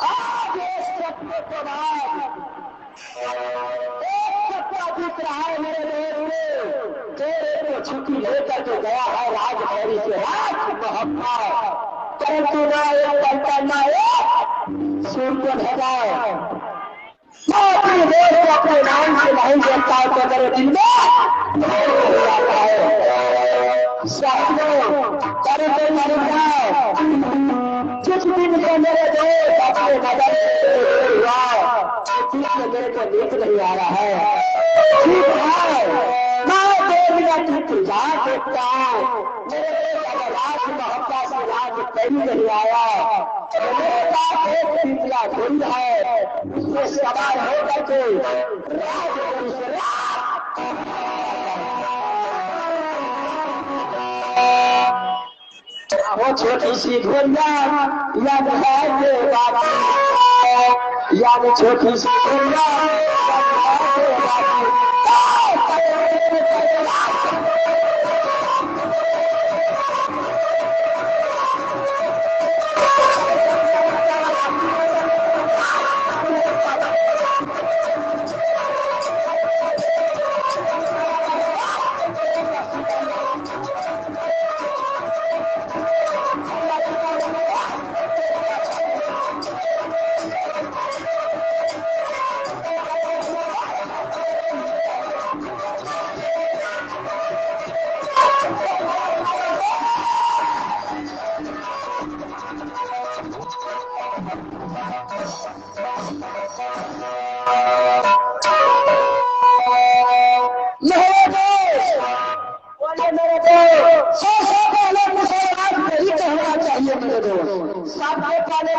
आज इस सपने के बाद एक सपना दिख रहा है मेरे मेरे तेरे को छुट्टी लेकर के गया है राजभैरी से राज मोहब्बत परंतु ना एक करना एक सूर्य भेजाए अपने देश को अपने नाम से नहीं देखता है तो मेरे दिल में आता है साथियों करते जिस दिन से मेरे देश अपने नजर से मेरे को देख नहीं आ रहा है ठीक है मैं 2 मिनट इंतजार देखता हूँ मेरे देश अगर राज मोहब्बत से राज कहीं नहीं आया मेरे पास एक पिछला धुंध है उसमें सवार होकर के राज वो छोटी सी धुंधा याद है के बाबा याद छोटी सी धुंधा याद है के बाबा सबसे पहले मुझे आज यही कहना चाहिए मेरे दोस्त सबसे पहले